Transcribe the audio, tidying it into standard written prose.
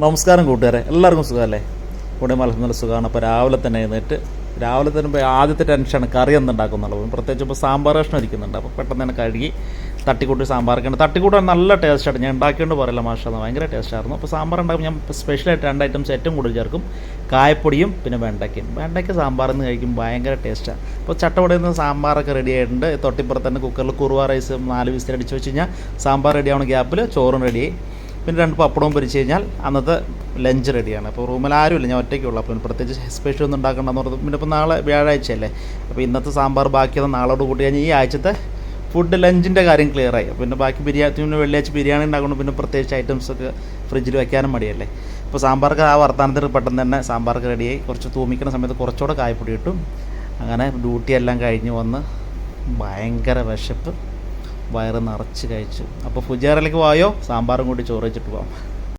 നമസ്കാരം കൂട്ടുകാരെ, എല്ലാവർക്കും സുഖമല്ലേ? ഇവിടെ നല്ല സുഖമാണ്. അപ്പോൾ രാവിലെ തന്നെ എഴുന്നേറ്റ് രാവിലെ തന്നെ ആദ്യത്തെ ടെൻഷനാണ് കറി എന്തുണ്ടാക്കുന്നുള്ളത്. പ്രത്യേകിച്ച് ഇപ്പോൾ സാമ്പാർ കഷ്ണം ഇരിക്കുന്നുണ്ട്. അപ്പോൾ പെട്ടെന്ന് തന്നെ കഴുകി തട്ടിക്കൂട്ടി സാമ്പാറൊക്കെയാണ്. തട്ടിക്കൂട്ടാൻ നല്ല ടേസ്റ്റാണ്. ഞാൻ ഉണ്ടാക്കിയോണ്ട് പറയില്ല, മാഷാഅല്ലാഹ് ഭയങ്കര ടേസ്റ്റായിരുന്നു. അപ്പോൾ സാമ്പാർ ഉണ്ടാക്കുമ്പോൾ ഞാൻ സ്പെഷ്യലായിട്ട് 2 ഐറ്റംസ് ഏറ്റവും കൂടുതൽ ചേർക്കും: കായപ്പൊടിയും പിന്നെ വെണ്ടയ്ക്കയും. വെണ്ടയ്ക്ക സാമ്പാറിന്ന് കഴിക്കും ഭയങ്കര ടേസ്റ്റാണ്. അപ്പോൾ ചട്ടവടയിൽ നിന്ന് സാമ്പാറൊക്കെ റെഡി ആയിട്ടുണ്ട്. തൊട്ടിപ്പുറത്ത് തന്നെ കുക്കറിൽ കുറുവ റൈസ് 4 വിസിൽ അടിച്ച് വെച്ച് കഴിഞ്ഞാൽ സാമ്പാർ റെഡിയാവുന്ന ഗ്യാപ്പിൽ ചോറും റെഡിയായി. പിന്നെ 2 പപ്പടവും പൊരിച്ച് കഴിഞ്ഞാൽ അന്നത്തെ ലഞ്ച് റെഡിയാണ്. അപ്പോൾ റൂമിൽ ആരുമില്ല, ഞാൻ ഒറ്റയ്ക്കുള്ളൂ. അപ്പോൾ പ്രത്യേകിച്ച് സ്പെഷ്യൽ ഒന്നും ഉണ്ടാക്കണമെന്ന് പറഞ്ഞത്. പിന്നെ ഇപ്പോൾ നാളെ വ്യാഴാഴ്ചയല്ലേ, അപ്പോൾ ഇന്നത്തെ സാമ്പാർ ബാക്കിയത് നാളോട് കൂട്ടി കഴിഞ്ഞാൽ ഈ ആഴ്ചത്തെ ഫുഡ് ലഞ്ചിൻ്റെ കാര്യം ക്ലിയറായി. പിന്നെ ബാക്കി പിന്നെ വെള്ളിയാഴ്ച ബിരിയാണി ഉണ്ടാക്കണം. പിന്നെ പ്രത്യേകിച്ച് ഐറ്റംസൊക്കെ ഫ്രിഡ്ജിൽ വെക്കാനും മടിയല്ലേ. അപ്പോൾ സാമ്പാർക്ക് ആ വർത്തമാനത്തിൽ പെട്ടെന്ന് തന്നെ സാമ്പാർക്ക് റെഡിയായി. കുറച്ച് തൂമിക്കുന്ന സമയത്ത് കുറച്ചുകൂടെ കായപ്പൊടി ഇട്ടും. അങ്ങനെ ഡ്യൂട്ടി എല്ലാം കഴിഞ്ഞ് വന്ന് ഭയങ്കര വിശപ്പ്, വയറ് നിറച്ച് കഴിച്ചു. അപ്പോൾ ഫുജിയാറിലേക്ക് പോയോ, സാമ്പാറും കൂടി ചോറ് വെച്ചിട്ട് പോകാം.